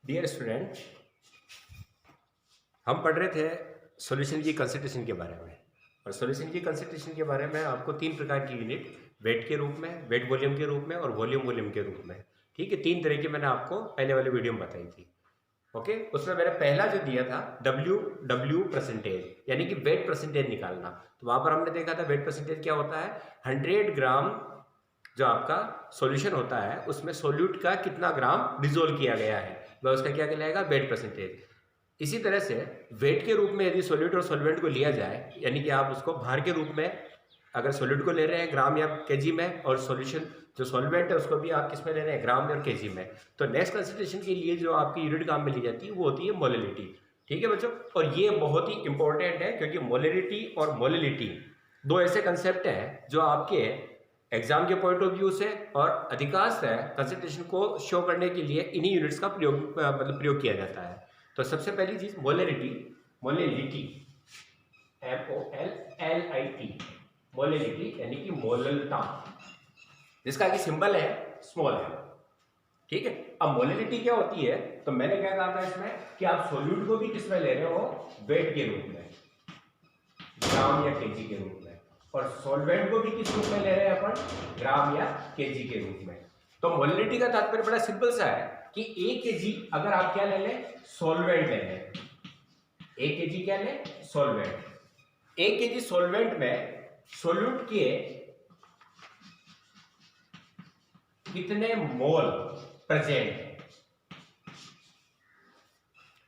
Dear student, हम पढ़ रहे थे सॉल्यूशन की कंसंट्रेशन के बारे में। और सॉल्यूशन की कंसंट्रेशन के बारे में आपको तीन प्रकार की यूनिट, वेट के रूप में, वेट वॉल्यूम के रूप में और वॉल्यूम वॉल्यूम के रूप में, ठीक है, तीन तरह की मैंने आपको पहले वाले वीडियो में बताई थी। ओके, उसमें मैंने पहला जो दिया था डब्ल्यू परसेंटेज, यानी कि वेट परसेंटेज निकालना। तो वहां पर हमने देखा था वेट परसेंटेज क्या होता है, 100 ग्राम जो आपका सॉल्यूशन होता है उसमें सोल्यूट का कितना ग्राम डिजोल्व किया गया है, वह उसका क्या कहलाएगा, वेट परसेंटेज। इसी तरह से वेट के रूप में यदि सॉल्यूट और सॉल्वेंट को लिया जाए, यानी कि आप उसको भार के रूप में अगर सॉल्यूट को ले रहे हैं ग्राम या केजी में, और सॉल्यूशन जो सॉल्वेंट है उसको भी आप किस में ले रहे हैं, ग्राम और केजी में, तो नेक्स्ट कंसंट्रेशन के लिए जो आपकी यूनिट काम में ली जाती है वो होती है मोलैलिटी। ठीक है बच्चों, और ये बहुत ही इंपॉर्टेंट है क्योंकि मोलैलिटी और मोलैलिटी दो ऐसे कंसेप्ट हैं जो आपके एग्जाम के पॉइंट ऑफ व्यू से और अधिकांश है कंसंट्रेशन को शो करने के लिए इन्हीं यूनिट्स का प्रयोग किया जाता है। तो सबसे पहली चीज मोलैलिटी, मोलैलिटी MOLLIT, मोलैलिटी यानी कि मोललता, जिसका कि सिंबल है स्मॉल है। ठीक है, अब मोलैलिटी क्या होती है, तो मैंने क्या कहा था इसमें कि आप सोल्यूट को भी किस में ले रहे हो, वेट के रूप में, ग्राम या केजी के रूप में, और सॉल्वेंट को भी किस रूप में ले रहे हैं अपन, ग्राम या केजी के रूप में। तो मोलैलिटी का तात्पर्य बड़ा सिंपल सा है कि 1 केजी अगर आप क्या ले लें, सॉल्वेंट ले लें, 1 केजी क्या लें, सॉल्वेंट, 1 केजी सॉल्वेंट में सोल्यूट के कितने मोल प्रेजेंट है,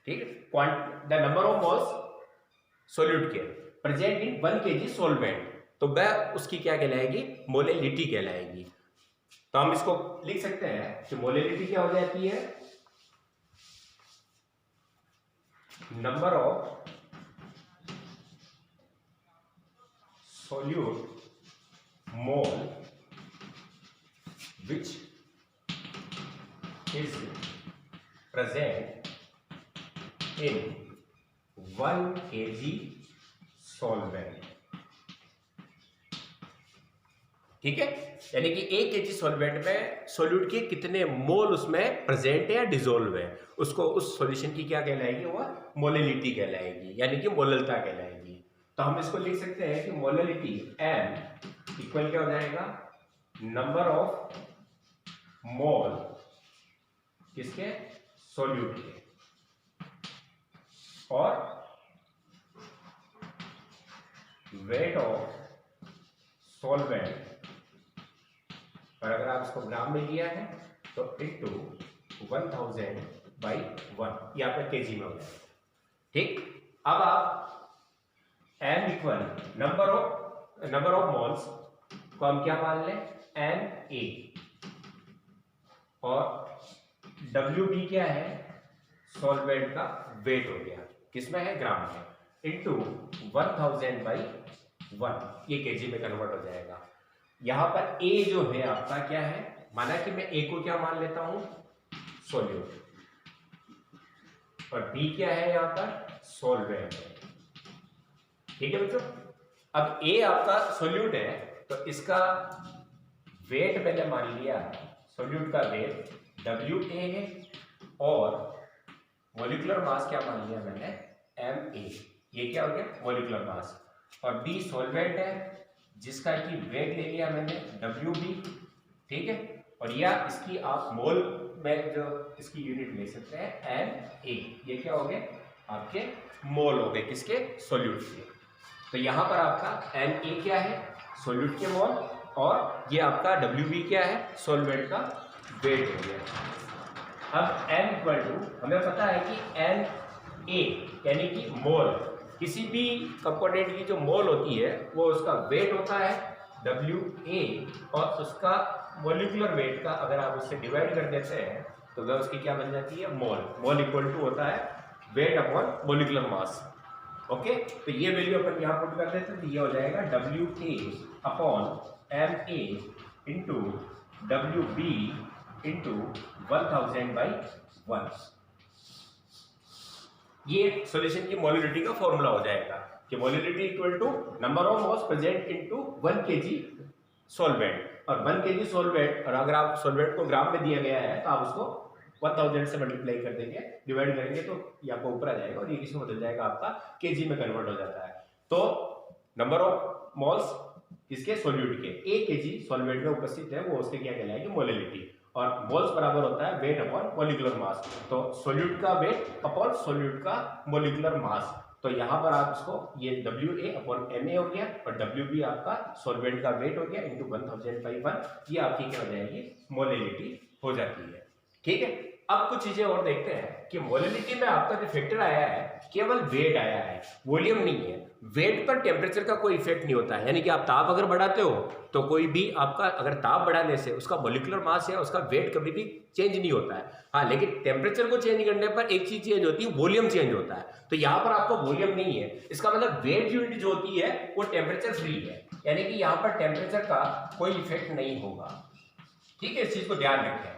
ठीक है, the number of moles solute के प्रेजेंट इन 1 केजी सॉल्वेंट, तो वह उसकी क्या कहलाएगी, मोलैलिटी कहलाएगी। तो हम इसको लिख सकते हैं कि मोलैलिटी क्या हो जाती है, number of solute mole which is present in 1 kg solvent। ठीक है, यानी कि 1 केजी सॉल्वेंट में सोल्यूट के कितने मोल उसमें प्रेजेंट है या डिजोल्व है, उसको उस सॉल्यूशन की क्या कहलाएगी, वह मोलैलिटी कहलाएगी, यानी कि मोललता कहलाएगी। तो हम इसको लिख सकते हैं कि मोलैलिटी M इक्वल क्या हो जाएगा, नंबर ऑफ मोल किसके, सोल्यूट के, और वेट ऑफ सॉल्वेंट, और अगर आप इसको ग्राम में लिया है तो इनटू 1000/1, ये आपका केजी में हो जाएगा। ठीक, अब आप M equal number of moles को हम क्या मान लें, Na, और WB क्या है, सॉल्वेंट का वेट हो गया, किसमें है, ग्राम में, इनटू 1000/1, ये केजी में कन्वर्ट हो जाएगा। यहां पर A जो है आपका क्या है, माना कि मैं A को क्या मान लेता हूं, सोल्यूट, और B क्या है यहां पर, सॉल्वेंट है। ठीक है बच्चों, अब A आपका सोल्यूट है तो इसका वेट मैंने मान लिया, सोल्यूट का वेट WA है, और मॉलिक्यूलर मास क्या मान लिया मैंने, MA, ये क्या हो गया, मॉलिक्यूलर मास, और B सॉल्वेंट है जिसका कि वेट ले लिया मैंने WB। ठीक है, और या इसकी आप मोल में जो इसकी यूनिट ले सकते हैं MA, ये क्या हो गए, आपके मोल हो गए, किसके, सोल्यूट के। तो यहां पर आपका Na क्या है, सोल्यूट के मोल, और ये आपका WB क्या है, सॉल्वेंट का वेट हो गया। अब M इक्वल टू, हमें पता है कि Na यानी कि मोल, किसी भी कंपोनेंट की जो मोल होती है वो उसका वेट होता है WA, और उसका मॉलिक्यूलर वेट का अगर आप उससे डिवाइड कर देते हैं तो वह उसकी क्या बन जाती है, मोल। मोल इक्वल टू होता है weight upon molecular mass. Okay, तो ये वैल्यू अपन यहाँ पुट कर देते हैं, तो ये हो जाएगा WA upon MA into WB into 1000/1। ये सॉल्यूशन की मोलैलिटी का फॉर्मूला हो जाएगा कि molality equal to number of moles present into 1 KG solvent, और 1 केजी सॉल्वेंट, और अगर आप सॉल्वेंट को ग्राम में दिया गया है तो आप उसको 1000 से मल्टीप्लाई कर देंगे, डिवाइड करेंगे तो ये आपको ऊपर आ जाएगा और ये किसमें बदल जाएगा, आपका केजी में कन्वर्ट हो जाता है। तो नंबर ऑफ मोल्स इसके सोल्यूट के, 1 केजी सॉल्वेंट में उपस्थित है, वो उसके क्या कहलाएगी, मोलिलिटी। और मोल्स बराबर होता है वेट अपॉन मॉलिक्यूलर मास। तो सोल्यूट का वेट अपॉन सोल्यूट का मॉलिक्यूलर मास। तो यहां पर आप इसको, ये WA अपॉन MA हो गया और WB आपका सॉल्वेंट का वेट हो गया इंटू 1000/1, ये आपकी क्या हो जाएगी, मोलिलिटी हो जाती है। ठीक है, अब कुछ चीजें और देखते हैं कि मोलिलिटी में आपका जो फैक्टर आया है केवल वेट आया है, वॉल्यूम नहीं है। वेट पर टेम्परेचर का कोई इफेक्ट नहीं होता है, यानी कि आप ताप अगर बढ़ाते हो तो कोई भी आपका अगर ताप बढ़ाने से उसका मॉलिक्यूलर मास या उसका वेट कभी भी चेंज नहीं होता है। हाँ, लेकिन टेम्परेचर को चेंज करने पर एक चीज चेंज होती है, वॉल्यूम चेंज होता है। तो यहाँ पर आपको वॉल्यूम नहीं है, इसका मतलब वेट यूनिट जो होती है वो टेम्परेचर फ्री है, यानी कि यहाँ पर टेम्परेचर का कोई इफेक्ट नहीं होगा। ठीक है, इस चीज को ध्यान रखें।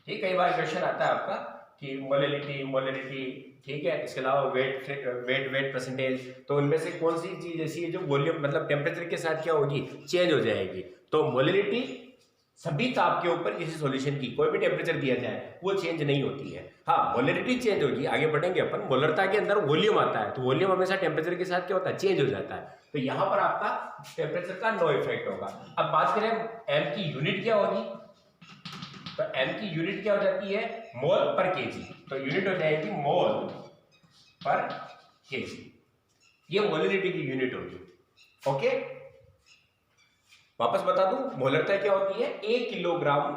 ठीक, कई बार क्वेश्चन आता है आपका कि मोलिलिटी, ठीक है, इसके अलावा वेट परसेंटेज, तो उनमें से कौन सी चीज ऐसी है जो वॉल्यूम मतलब टेम्परेचर के साथ क्या होगी, चेंज हो जाएगी। तो मोलिलिटी सभी ताप के ऊपर किसी सॉल्यूशन की कोई भी टेम्परेचर दिया जाए वो चेंज नहीं होती है। हाँ, मोलिलिटी चेंज होगी, आगे बढ़ेंगे अपन। मोलरता के अंदर वॉल्यूम आता है, तो वॉल्यूम हमेशा टेम्परेचर के साथ क्या होता है, चेंज हो जाता है। तो यहां पर आपका टेम्परेचर का नो इफेक्ट होगा। अब बात करें एम की यूनिट क्या होगी, तो एम की यूनिट क्या हो जाती है, मोल पर केजी। तो यूनिट हो जाएगी मोल पर केजी, ये मोलिलिटी की यूनिट होगी। ओके, वापस बता दूं, मोलरता क्या होती है, 1 किलोग्राम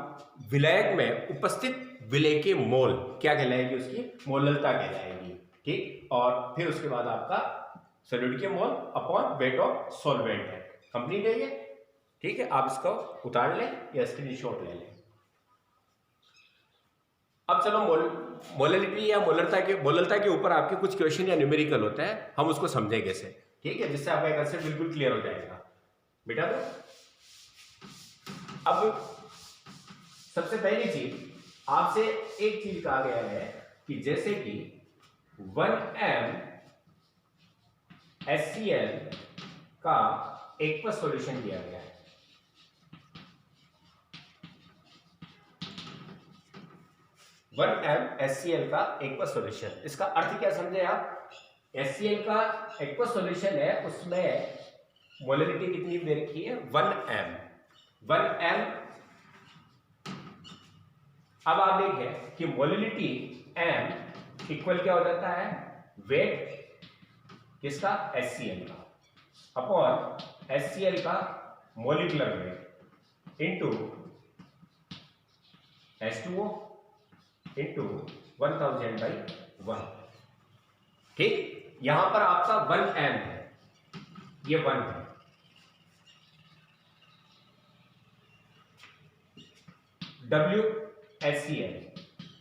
विलायक में उपस्थित विलेय के मोल क्या कहलाएगी, उसकी मोलरता कहलाएगी। ठीक, और फिर उसके बाद आपका सॉल्यूट के mole upon weight of solvent है। कंप्लीट है ये। ठीक है, आप इसको उतार लें या स्क्रीनशॉट ले लें। अब चलो मोलिलिटी या मोलरता के ऊपर आपके कुछ क्वेश्चन या न्यूमेरिकल होता है, हम उसको समझें कैसे। ठीक है, जिससे आपका कंसेप्ट बिल्कुल क्लियर हो जाएगा बेटा। तो अब सबसे पहली चीज आपसे एक चीज कहा गया है कि जैसे कि 1m HCl का एक्वस सॉल्यूशन दिया गया है, 1m HCl का एक्वस सॉल्यूशन, इसका अर्थ क्या समझे आप, HCl का एक्वस सॉल्यूशन है, उसमें मोलरिटी कितनी दे रखी है, 1m। अब आप देखें कि मोलिलिटी m इक्वल क्या हो जाता है, वेट किसका, HCl का अपॉन HCl का molecular weight into H2O into 1000/1। ठीक, यहां पर आपका 1m है, ये 1 है, WHCl,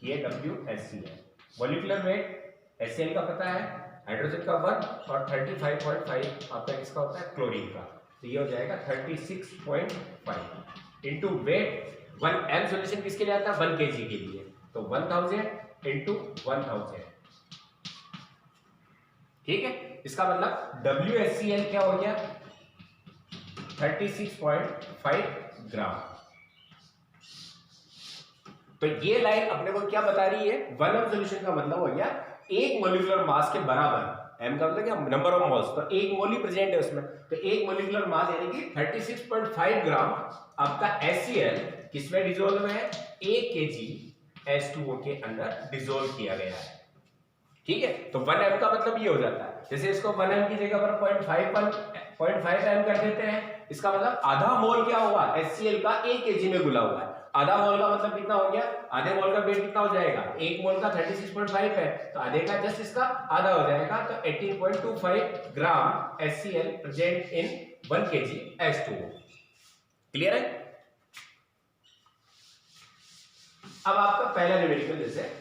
ये WHCl, मॉलिक्यूलर वेट HCl का पता है, हाइड्रोजन का 1 और 35.5 आपका किसका होता है, क्लोरीन का। तो ये हो जाएगा 36.5 इंटू वेट। 1m सॉल्यूशन किसके लिए आता है, 1 kg के लिए, तो 1000 इंटू 1000। ठीक है, इसका मतलब WHCl क्या हो गया, 36.5 ग्राम। तो ये लाइन अपने को क्या बता रही है, 1m सॉल्यूशन का मतलब हो गया 1 मोलिकुलर मास के बराबर। m का मतलब क्या, नंबर ऑफ मोल्स, तो 1 मोल ही प्रेजेंट है उसमें, तो 1 मोलिकुलर मास यानी कि 36.5 ग्राम आपका HCl किसमें डिसॉल्व है, 1 kg H2O के अंदर डिसॉल्व किया गया है। ठीक है, तो 1m का मतलब ये हो जाता है, जैसे इसको 1m की जगह पर 0.5m कर देते हैं, इसका मतलब आधा मोल क्या हुआ, HCl का 1 kg में घुला हुआ है। आधा मोल का मतलब कितना हो गया, आधे मोल का वेट कितना हो जाएगा, 1 मोल का 36.5 है, तो आधे का जस्ट इसका आधा हो जाएगा, तो 18.25 ग्राम HCl present in 1 kg H2O। Clear है। अब आपका पहला न्यूमेरिकल जैसे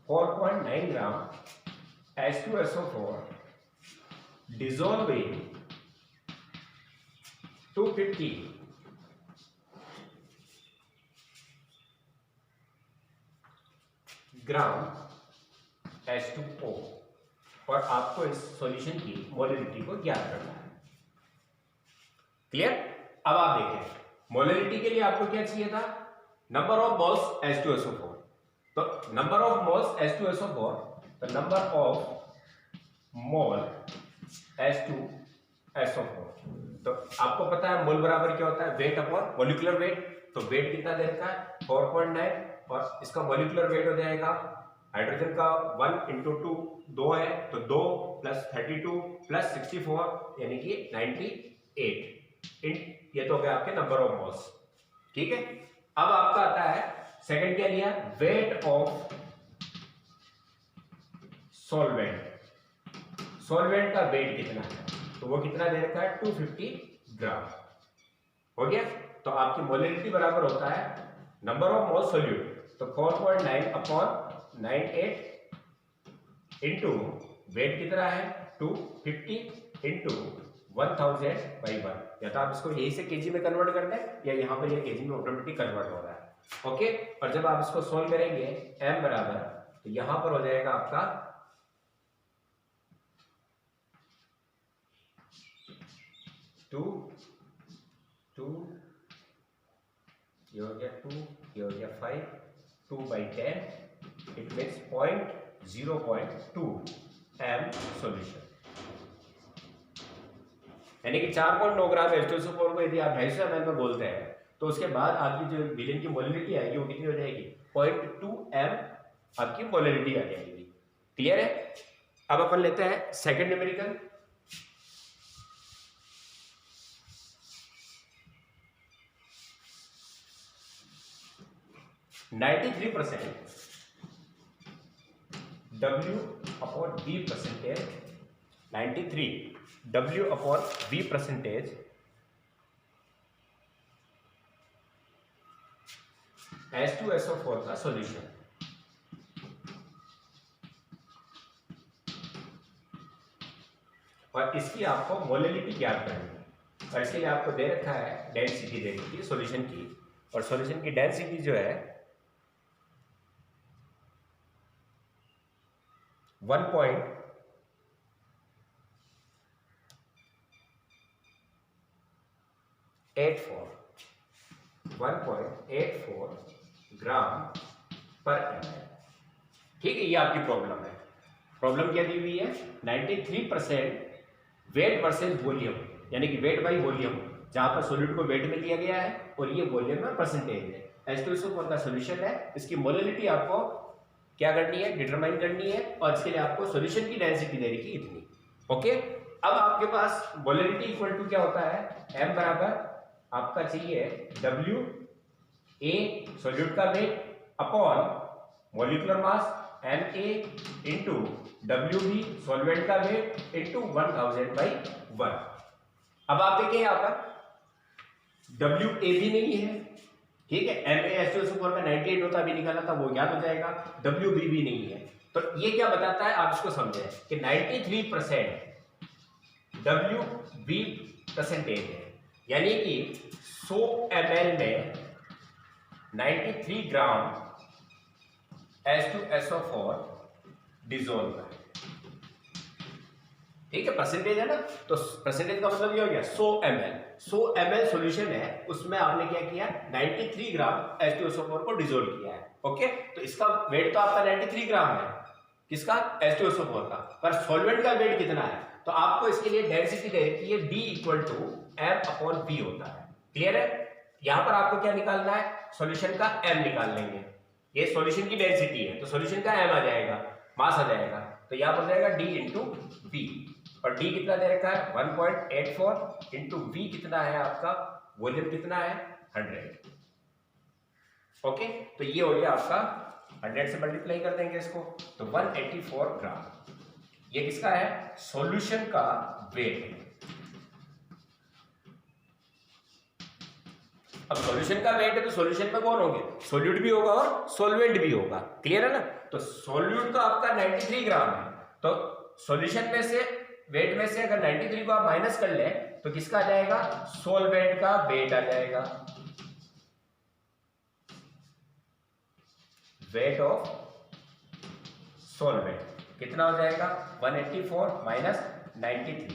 .9 ग्राम H2SO4 dissolve in 250 gram H2O और आपको इस सॉल्यूशन की मोलरिटी को ज्ञात करना है। क्लियर? अब आप देखें, मोलरिटी के लिए आपको क्या चाहिए था? Number of moles H2SO4। तो नंबर ऑफ मोल्स H2SO4, तो नंबर ऑफ मोल H2SO4, तो आपको पता है मोल बराबर क्या होता है? Weight upon molecular weight. तो वेट कितना दे रखा है? 4.9 और इसका मॉलिक्यूलर वेट हो जाएगा हाइड्रोजन का 1 × 2 2 है, तो 2 + 32 + 64 यानी कि 98। ये तो हो गया आपके नंबर ऑफ मोल्स। ठीक है, अब आपका आता है सेकंड क्या लिया? Weight of solvent. सॉल्वेंट का वेट कितना है? तो वो कितना दे रखा है? 250 ग्राम। हो गया? तो आपकी मोलरिटी बराबर होता है नंबर ऑफ मोल सोल्यूट, तो 4.9 अपॉन 98 इंटू वेट कितना है? 250 इंटू 1000/1। या तो आप इसको यही से केजी में कन्वर्ट कर दें या यहां पर ये केजी में ऑटोमेटिक कन्वर्ट हो रहा है। ओके, और जब आप इसको सोल्व करेंगे m बराबर, तो यहां पर हो जाएगा आपका 2 ये हो गया 2, ये हो गया 5, 2/10, इट मीन्स 0.2 m सॉल्यूशन, यानी कि 4.9 ग्राम H2SO4 को यदि आप 250 ml में बोलते हैं तो उसके बाद आपकी जो विलेन की मोलरिटी आएगी वो कितनी हो जाएगी? 0.2 m आपकी मोलरिटी आ जाएगी। क्लियर है? अब अपन लेते हैं second numerical. W/V percentage, 93 W/V percentage H2SO4 का सॉल्यूशन। और इसकी आपको मोलरिटी ज्ञात करनी है और इसके लिए आपको दे रखा है डेंसिटी दे रखी है सॉल्यूशन की, और सॉल्यूशन की डेंसिटी जो है 1.84 ग्राम पर ml। ठीक है, ये आपकी प्रॉब्लम है। प्रॉब्लम क्या दी हुई है? 93% वेट वर्सेस वॉल्यूम, यानी कि वेट बाई वॉल्यूम, जहां पर सॉल्यूट को वेट में लिया गया है और ये वॉल्यूम में परसेंटेज है। H2SO4 का सॉल्यूशन है, इसकी मोलरिटी आपको क्या करनी है? डिटरमाइन करनी है, और इसके लिए आपको सॉल्यूशन की डेंसिटी दे रखी इतनी। ओके, अब आपके पास मोलरिटी इक्वल टू क्या होता है? m बराबर आपका चाहिए W A सॉल्यूट का weight upon molecular mass Ma into WB solvent का वेट इंटू 1000/1। अब आप देखिए यहां पर WA भी नहीं है, ठीक है, MaH2SO4 का 98 होता अभी निकाला था वो ज्ञात हो जाएगा, WB भी नहीं है। तो ये क्या बताता है? आप इसको समझें कि 93% WB परसेंटेज है, यानी कि 100 ml में 93 ग्राम H2SO4 डिसॉल्व है। ठीक है, परसेंटेज है ना, तो परसेंटेज का मतलब ये हो गया 100 ml। 100 ml सॉल्यूशन है, उसमें आपने क्या किया? 93 ग्राम H2SO4 को डिसॉल्व किया है। ओके, तो इसका वेट तो आपका 93 ग्राम है, किसका? H2SO4 का, पर सॉल्वेंट का वेट कितना है? तो आपको इसके लिए डेंसिटी दे रखी है D = M/V होता है। क्लियर है? यहां पर आपको क्या निकालना है? सॉल्यूशन का m निकाल लेंगे। ये सॉल्यूशन की डेंसिटी है, तो सॉल्यूशन का m आ जाएगा, मास आ जाएगा, तो यहां पर जाएगा D × V, और D कितना दे रखा है? 1.84 इंटू V कितना है आपका? वॉल्यूम कितना है? 100। ओके, तो ये हो गया आपका 100 से मल्टीप्लाई कर देंगे इसको, तो 184 ग्राम। ये किसका है? सॉल्यूशन का वेट है। अब सॉल्यूशन का वेट है तो सॉल्यूशन में कौन होंगे? सॉल्यूट भी होगा और सॉल्वेंट भी होगा। क्लियर है ना? तो सॉल्यूट तो आपका 93 ग्राम है, तो सॉल्यूशन में से वेट में से अगर 93 को आप माइनस कर ले तो किसका आ जाएगा? सॉल्वेंट का वेट आ जाएगा। वेट ऑफ सॉल्वेंट कितना हो जाएगा 184 माइनस 93,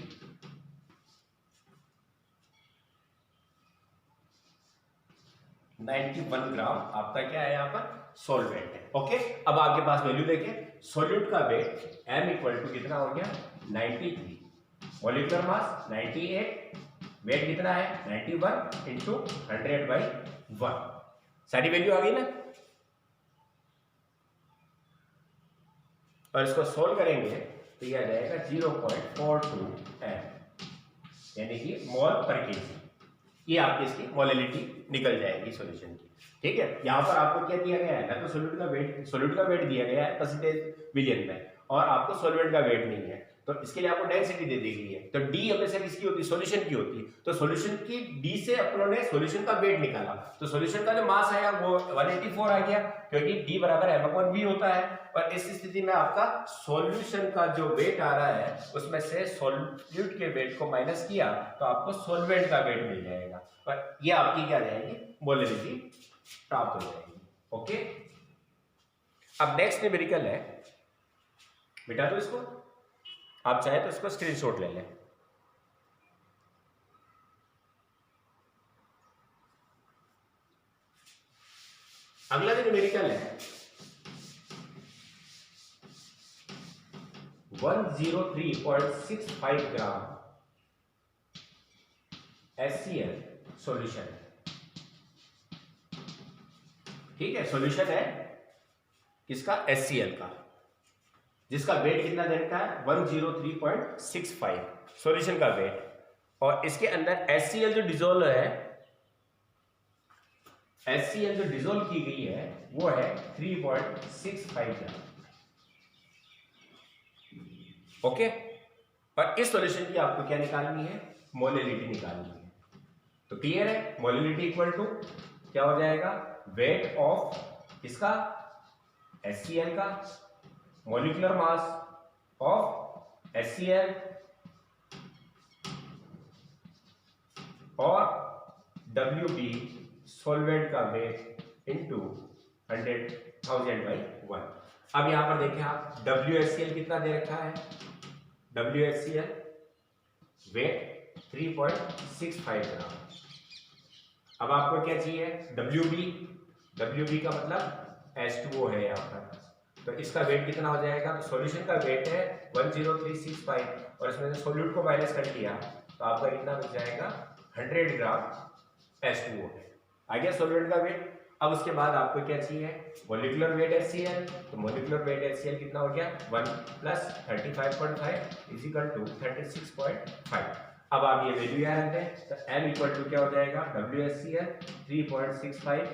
91 ग्राम आपका क्या है यहाँ पर सॉल्वेंट है। ओके, अब आपके पास वैल्यू देखिए, सोल्यूट का वेट m इक्वल टू कितना हो गया 93, मॉलिक्यूलर मास 98, वेट कितना है 91 इंटू 100/1, सारी वैल्यू आ गई ना। और इसको सोल्व करेंगे तो यह आ जाएगा 0.42 m, यानी कि मोल पर केजी। ये आपकी इसकी मोलैलिटी निकल जाएगी सॉल्यूशन की। ठीक है, यहाँ पर आपको क्या दिया गया है ना, तो सोल्यूट का वेट दिया गया है परसेंटेज मिलियन में, और आपको सॉल्वेंट का वेट नहीं है, तो इसके लिए आपको डेंसिटी दे दी गई है। तो डी हमेशा किसकी होती है सॉल्यूशन की होती है, तो सॉल्यूशन की डी से अपन ने सॉल्यूशन का वेट निकाला, तो सॉल्यूशन का जो मास आया वो 184 आ गया, क्योंकि डी बराबर m/v होता है। और इस स्थिति में आपका सॉल्यूशन का जो वेट आ रहा है उसमें से सॉल्यूट के वेट को माइनस किया तो आपको सॉल्वेंट का वेट मिल जाएगा, और ये आपकी क्या जाएगी मोलैलिटी प्राप्त हो जाएगी। ओके, अब नेक्स्ट न्यूमेरिकल है, मिटा दो इसको, आप चाहे तो इसको स्क्रीनशॉट ले लें। अगला जो न्यूमेरिकल है 103.65 ग्राम HCl सॉल्यूशन है। ठीक है, सॉल्यूशन है किसका HCl का, जिसका वेट कितना दे रखा है 103.65 सॉल्यूशन का वेट, और इसके अंदर HCl जो डिजोल्व है, HCl जो डिजोल्व की गई है वो है 3.65 ग्राम। ओके, और इस सॉल्यूशन की आपको क्या निकालनी है मोलैलिटी निकालनी है। तो क्लियर है, मोलैलिटी इक्वल टू क्या हो जाएगा वेट ऑफ इसका HCl का, मॉलिक्यूलर मास ऑफ HCl और WB सॉल्वेंट का वेट इनटू 100,000/1। अब यहां पर देखें आप WHCl कितना दे रखा है, WHCl वेट 3.65 ग्राम। अब आपको क्या चाहिए WB का मतलब H2O है यहाँ पर, तो इसका वेट कितना हो जाएगा, तो सॉल्यूशन का वेट है 10365 और इसमें से सोल्यूट को माइनस कर दिया तो आपका कितना बच जाएगा 100 ग्राम H2O है, आ गया सॉल्वेंट का वेट। अब उसके बाद आपको क्या चाहिए मॉलिक्यूलर वेट HCl, तो मॉलिक्यूलर वेट HCl कितना हो गया 1 + 35.5 = 36.5। अब आप ये वैल्यू याद रखें, तो m इक्वल टू क्या हो जाएगा WHCl 3.65,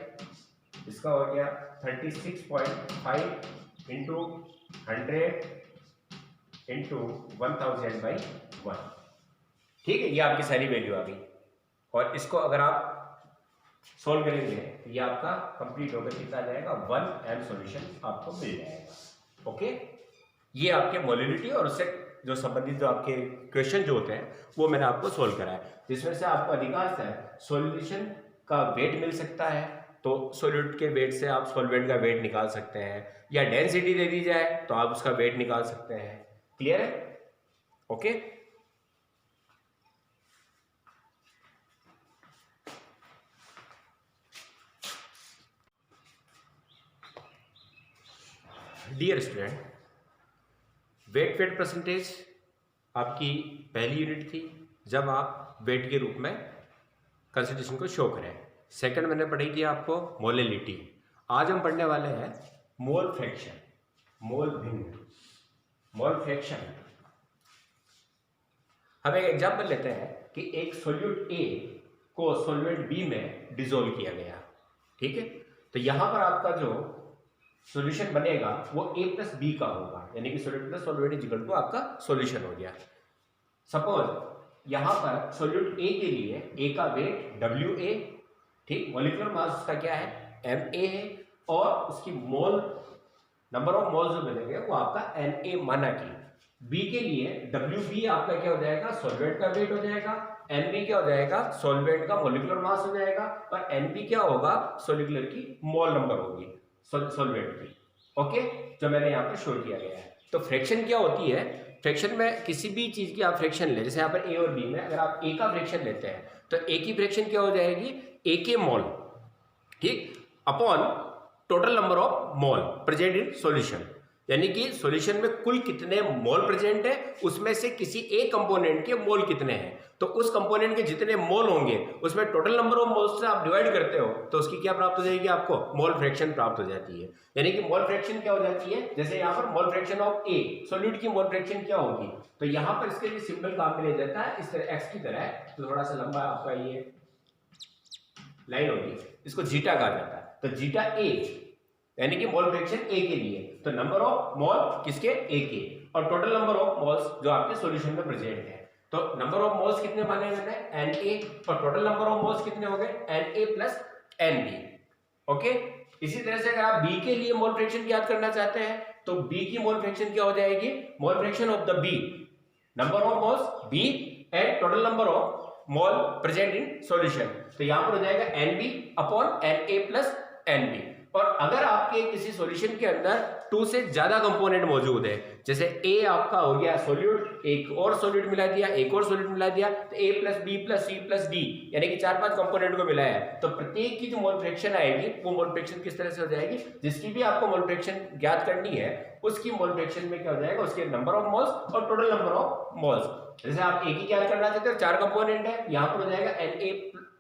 इसका हो गया 36.5 इंटू 100 इंटू 1000/1। ठीक है, ये आपकी सारी वैल्यू आ गई, और इसको अगर आप सोल्व करेंगे तो ये आपका कंप्लीट होकर कितना आ जाएगा 1m सॉल्यूशन आपको मिल जाएगा। ओके, ये आपके मोलैलिटी और उससे जो संबंधित जो आपके क्वेश्चन जो होते हैं वो मैंने आपको सोल्व कराया, जिसमें से आपको अधिकांश है सॉल्यूशन का वेट मिल सकता है, तो सॉल्यूट के वेट से आप सॉल्वेंट का वेट निकाल सकते हैं, या डेंसिटी दे दी जाए तो आप उसका वेट निकाल सकते हैं। क्लियर है? Okay, dear student, weight percentage आपकी पहली यूनिट थी जब आप वेट के रूप में कंसंट्रेशन को शो करें। सेकंड मैंने पढ़ी थी आपको मोलैलिटी। आज हम पढ़ने वाले हैं मोल फ्रैक्शन, मोल भिन्न, मोल फ्रैक्शन। हम एक एग्जांपल लेते हैं कि एक सॉल्यूट A को सॉल्वेंट B में डिसॉल्व किया गया। ठीक है, तो यहां पर आपका जो सॉल्यूशन बनेगा वो A + B का होगा, यानी कि solute plus solvent equal to आपका सॉल्यूशन हो गया। सपोज यहां पर सॉल्यूट A के लिए A का वेट WA, ठीक, मॉलिक्यूलर मास उसका क्या है MA है, और उसकी मोल नंबर ऑफ मोल्स जो बनेंगे वो आपका Na माना की। B के लिए WB आपका क्या हो जाएगा सॉल्वेंट का वेट हो जाएगा, NB क्या हो जाएगा सॉल्वेंट का मॉलिक्यूलर मास हो जाएगा, और NP क्या होगा सॉल्यूलर की मोल नंबर होगी सॉल्वेंट की। ओके, जो मैंने यहाँ पे शो किया गया है। तो फ्रैक्शन क्या होती है, फ्रैक्शन में किसी भी चीज की आप फ्रैक्शन ले, जैसे यहाँ पर ए और बी में अगर आप ए का फ्रैक्शन लेते हैं तो ए की फ्रैक्शन क्या हो जाएगी, ए के मोल, ठीक, upon total number of mole present in solution, यानी कि सॉल्यूशन में कुल कितने मोल प्रेजेंट है उसमें से किसी एक कंपोनेंट के मोल कितने हैं, तो उस कंपोनेंट के जितने मोल होंगे उसमें टोटल नंबर ऑफ मोल्स से आप डिवाइड करते हो तो उसकी क्या प्राप्त हो जाएगी, आपको मोल फ्रैक्शन प्राप्त हो जाती है। यानी कि मोल फ्रैक्शन क्या हो जाती है, जैसे यहाँ पर मोल फ्रैक्शन ऑफ ए, सॉल्यूट की मोल फ्रैक्शन क्या होगी, तो यहाँ पर इसके लिए सिंपल काम में ले जाता है इस तरह एक्स की तरह, तो थोड़ा सा लंबा आपका ये लाइन होगी, इसको जीटा कहा जाता है, तो जीटा ए यानी कि मोल फ्रैक्शन ए के लिए, तो नंबर ऑफ मोल किसके, ए के, और टोटल नंबर ऑफ मोल्स जो आपके सॉल्यूशन में प्रेजेंट है, तो नंबर ऑफ मोल्स कितने माने गए हैं, एन ए, और टोटल नंबर ऑफ मोल्स कितने हो गए, N A plus N B. Okay, इसी तरह से अगर आप बी के लिए मोल फ्रैक्शन याद करना चाहते हैं तो बी की मोल फ्रैक्शन क्या हो जाएगी, mole fraction of the B, number of moles B and total number of mole present in solution, तो यहां पर हो जाएगा N B upon N A plus N B. और अगर आपके किसी सॉल्यूशन के अंदर 2 से ज्यादा कंपोनेंट मौजूद है, जैसे ए आपका हो गया सॉल्यूट, एक और सॉल्यूट मिला दिया, एक और सॉल्यूट मिला दिया, तो A plus B plus C plus D यानी कि 4-5 कंपोनेंट को मिलाया है, तो प्रत्येक की जो मोल फ्रैक्शन आएगी वो मोल फ्रैक्शन किस तरह से हो जाएगी, जिसकी भी आपको मोल फ्रैक्शन ज्ञात करनी है उसकी मोल फ्रैक्शन में क्या हो जाएगा, उसके नंबर ऑफ मोल्स और टोटल नंबर ऑफ मोल्स। जैसे आप ए की ज्ञात करना चाहते हो, 4 कंपोनेंट है, यहां पर हो जाएगा N A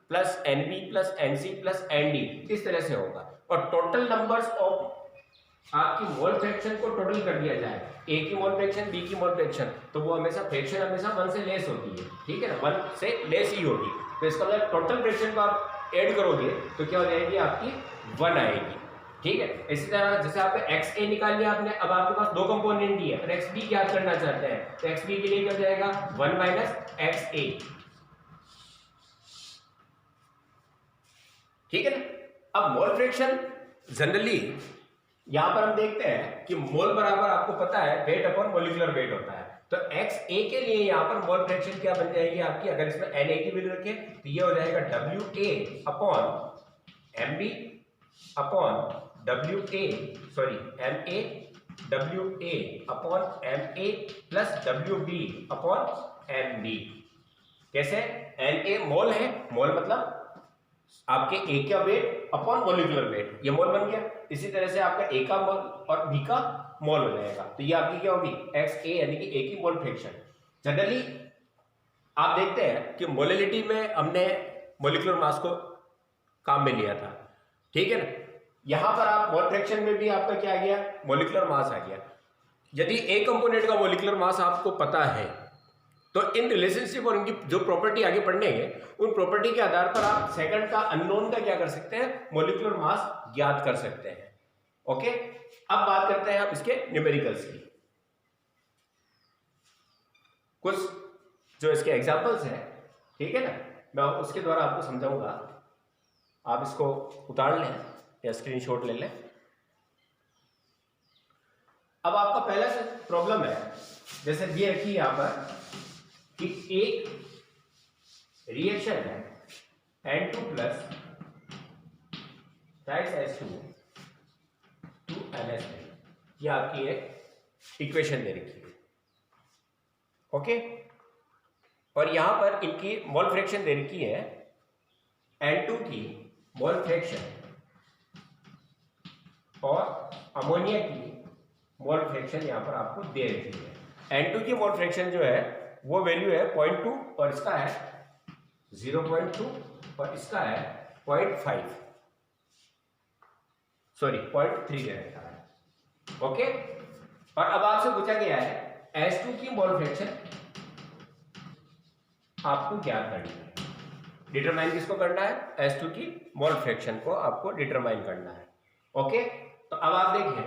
plus N B plus N C plus N D, इस तरह से होगा, और टोटल नंबर्स ऑफ आपकी मोल फ्रैक्शन को टोटल कर दिया जाए, ए की मोल फ्रैक्शन, बी की मोल फ्रैक्शन, तो वो हमेशा फ्रैक्शन हमेशा 1 से लेस होती है, ठीक है ना, 1 से लेस ही होगी, तो इसका मतलब टोटल फ्रैक्शन को आप ऐड करोगे तो क्या हो जाएगी, आपकी 1 आएगी, ठीक है। इसी तरह जैसे आपने एक्स ए निकाल लिया आपने, अब आपके पास 2 कंपोनेंट ही है और एक्स बी याद करना चाहते हैं, तो एक्स बी के लिए क्या हो जाएगा, 1 माइनस एक्स ए, ठीक है ना। अब मोल फ्रैक्शन जनरली यहां पर हम देखते हैं कि मोल बराबर आपको पता है वेट अपॉन मोलिकुलर वेट होता है, तो एक्स ए के लिए यहां पर मोल फ्रैक्शन क्या बन जाएगी आपकी, अगर इसमें एन ए की वैल्यू रखें तो ये हो जाएगा W A upon M B upon W A, sorry M A W A upon M A plus W B upon M B. कैसे, एन ए मोल है, मोल मतलब आपके ए का वेट अपॉन मोलिकुलर वेट, ये मोल बन गया, इसी तरह से आपका ए का मोल और बी का मोल हो जाएगा, तो ये आपकी क्या होगी, एक्स ए यानी कि ए की मोल फ्रैक्शन। जनरली आप देखते हैं कि मोलिलिटी में हमने मोलिकुलर मास को काम में लिया था, ठीक है ना, यहां पर आप मोल फ्रैक्शन में भी आपका क्या आ गया, मोलिकुलर मास आ गया। यदि एक कंपोनेंट का मोलिकुलर मास आपको पता है तो इन रिलेशनशिप और इनकी जो प्रॉपर्टी आगे पढ़ेंगे उन प्रॉपर्टी के आधार पर आप सेकंड का अननोन का क्या कर सकते हैं, मोलिकुलर मास ज्ञात कर सकते हैं। ओके, अब बात करते हैं आप इसके न्यूमेरिकल्स की, कुछ जो इसके एग्जांपल्स हैं, ठीक है ना, मैं उसके द्वारा आपको समझाऊंगा, आप इसको उतार लें या स्क्रीनशॉट ले लें। अब आपका पहला प्रॉब्लम है, जैसे ये रखी यहां पर कि एक रिएक्शन है N2 plus H2 to NH3, ये आपकी एक इक्वेशन दे रखी है, ओके, और यहां पर इनकी मोल फ्रैक्शन दे रखी है, N2 की मोल फ्रैक्शन और अमोनिया की मोल फ्रैक्शन यहां पर आपको दे रखी है। N2 की मोल फ्रैक्शन जो है वो वैल्यू है 0.2 और इसका है 0.2 और इसका है 0.5, सॉरी 0.3 दे रखा है, ओके। और अब आपसे पूछा गया है H2 की मोल फ्रैक्शन आपको क्या करनी है, डिटरमाइन किसको करना है, H2 की मोल फ्रैक्शन को आपको डिटरमाइन करना है, ओके। तो अब आप देखिए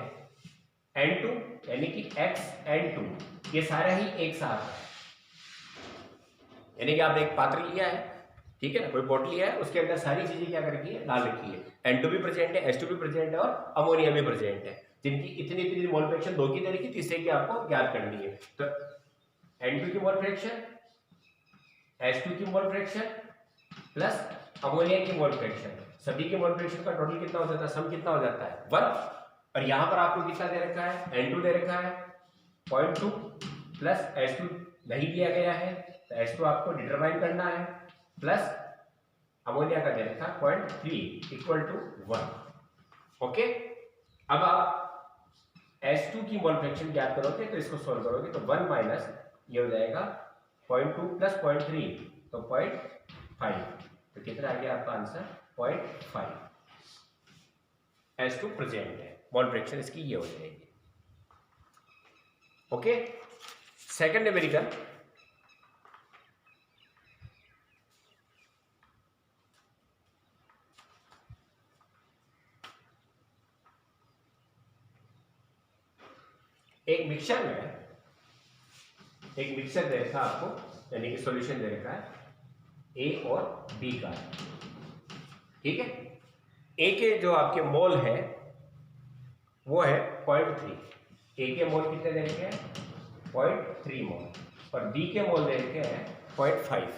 N2 यानी कि XN2 ये सारा ही एक साथ है, यानी कि आपने एक पात्र लिया है, ठीक है ना, कोई बॉटल लिया है, उसके अंदर सारी चीजें क्या कर रखी है, डाल रखी है, N2 भी प्रेजेंट है, H2 भी प्रेजेंट है और अमोनिया भी प्रेजेंट है, जिनकी इतनी इतनी मोल फ्रैक्शन 2 की दे रखी, तीसरे की आपको ज्ञात करनी है। तो N2 की मोल फ्रैक्शन, H2 की मोल फ्रैक्शन प्लस अमोनिया की मोल फ्रैक्शन, सभी के मोल फ्रैक्शन का टोटल कितना हो जाता है, सम कितना हो जाता है 1, और यहां पर आपको कितना दे रखा है, N2 दे रखा है 0.2 प्लस H2 नहीं दिया गया है, तो H2 आपको डिटरमाइन करना है, प्लस अमोनिया का दे रखा है 0.3 इक्वल टू 1। ओके, अब आप H2 की मोल फ्रैक्शन ज्ञात करोगे तो इसको सोल्व करोगे तो 1 माइनस ये हो जाएगा 0.2 प्लस 0.3 तो 0.5, तो कितना आ गया आपका आंसर 0.5। H2 प्रेजेंट है, मोल फ्रैक्शन इसकी ये हो जाएगी। ओके, सेकंड न्यूमेरिकल, एक मिक्सचर में एक मिक्सचर दे रखा है आपको, यानी कि सॉल्यूशन दे रखा है ए और बी का, ठीक है। ए के जो आपके मोल है वो है 0.3, ए के मोल कितने दे रखे हैं 0.3 मोल, और बी के मोल दे रखे हैं 0.5,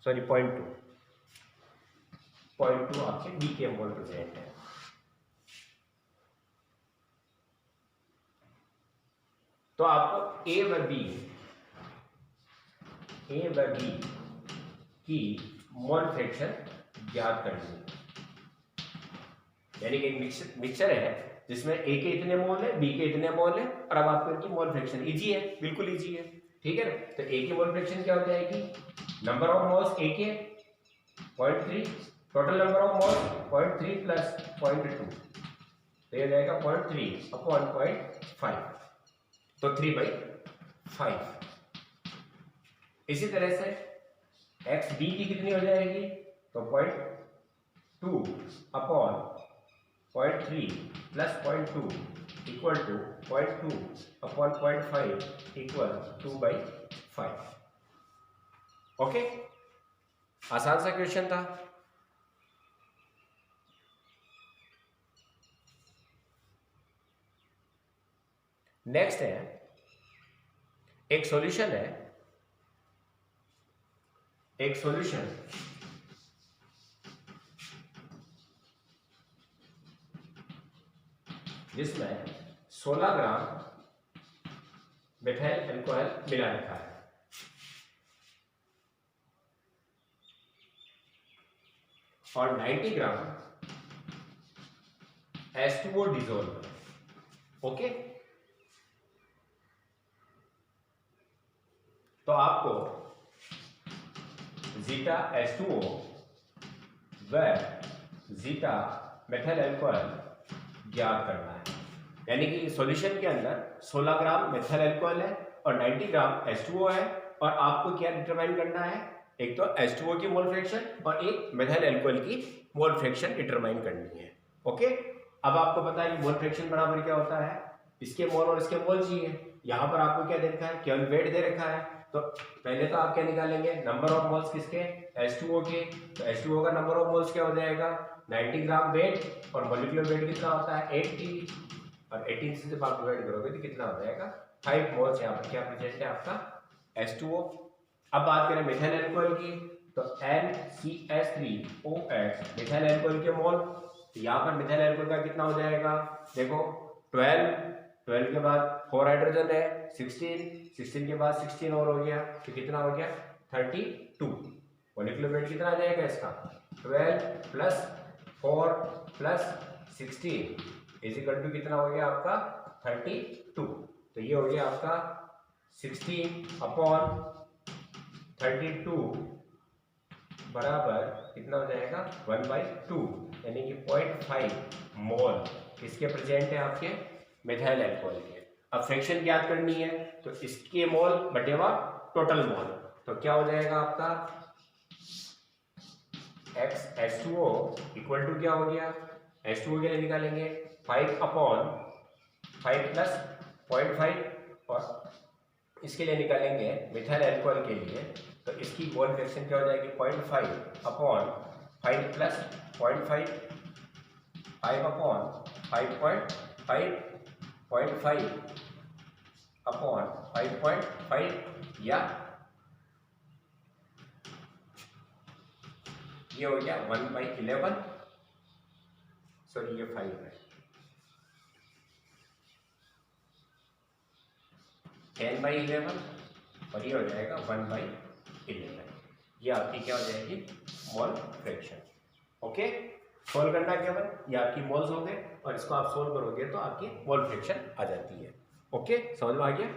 सॉरी 0.2 आपके बी के मोल प्रेजेंट है। तो आपको ए व बी की मोल फ्रैक्शन ज्ञात करनी है, यानी कि एक मिक्सचर है जिसमें ए के इतने मोल है, बी के इतने मोल है, और अब आपको इनकी मोल फ्रैक्शन इजी है, बिल्कुल इजी है, ठीक है ना। तो ए की मोल फ्रैक्शन क्या हो जाएगी, नंबर ऑफ मोल्स ए के 0.3, total number of moles 0.3 plus 0.2, तो ये हो जाएगा 0.3 अपॉन 0.5, तो 3/5। इसी तरह से एक्स बी की कितनी हो जाएगी, तो 0.2 upon 0.3 plus 0.2 equal to 0.2 upon 0.5 equal 2/5। Okay, आसान सा क्वेश्चन था। नेक्स्ट है एक सॉल्यूशन जिसमें 16 ग्राम मिथाइल अल्कोहल मिला रखा है, और 90 ग्राम H2O डिसॉल्व। ओके, तो आपको जीटा H2O व जीटा मेथाइल अल्कोहल ज्ञात करना है, यानी कि सॉल्यूशन के अंदर 16 ग्राम मेथाइल अल्कोहल है और 90 ग्राम H2O है, और आपको क्या डिटरमाइन करना है, एक तो H2O की मोल फ्रैक्शन और एक मेथाइल अल्कोहल की मोल फ्रैक्शन डिटरमाइन करनी है। ओके, अब आपको पता है कि मोल फ्रैक्शन बराबर क्या होता है, इसके मोल और इसके मोल चाहिए। यहां पर आपको क्या दे रखा है, केवल वेट दे रखा है, तो पहले तो आप क्या निकालेंगे, नंबर ऑफ मोल्स किसके, H2O के, तो H2O का नंबर ऑफ मोल्स क्या हो जाएगा 90 ग्राम वेट, और मोलिकुलर वेट कितना होता है 80, और 18 से जब आप डिवाइड करोगे तो कितना हो जाएगा 5 मोल्स। यहाँ पर क्या प्रेजेंट है आपका H2O। अब बात करें मिथाइल अल्कोहल की, तो NCH3OH मिथाइल अल्कोहल के मोल, तो यहाँ पर मिथाइल अल्कोहल का कितना हो जाएगा, देखो 12 के बाद 4 हाइड्रोजन है 16 के बाद 16 और हो गया, तो कितना हो गया 32। मॉलिक्यूलर वेट कितना आ जाएगा इसका 12 plus 4 plus 16 is equal to कितना हो गया आपका 32। तो ये हो गया आपका 16 अपॉन 32 बराबर कितना हो जाएगा 1/2, यानी कि 0.5 मोल किसके प्रेजेंट है आपके मिथाइल अल्कोहल के। अब फ्रैक्शन ज्ञात करनी है, तो इसके मोल बटेवा टोटल मोल, तो क्या हो जाएगा आपका H2O इक्वल टू क्या हो गया, H2O के लिए निकालेंगे 5 अपॉन 5 प्लस 0.5, और इसके लिए निकालेंगे मिथाइल अल्कोहल के लिए, तो इसकी मोल फ्रैक्शन क्या हो जाएगी 0.5 अपॉन 5 प्लस 0.5, 5 अपॉन 5.5 0.5 अपॉन 5.5, या ये हो गया 1/11, सॉरी ये 5 है, 10/11 और ये हो जाएगा 1/11। ये आपकी क्या हो जाएगी, मोल फ्रैक्शन। ओके, सोल्व करना केवल, ये आपकी मोल्स हो गए और इसको आप सोल्व करोगे तो आपकी मोल फ्रैक्शन आ जाती है। ओके, समझ में आ गया।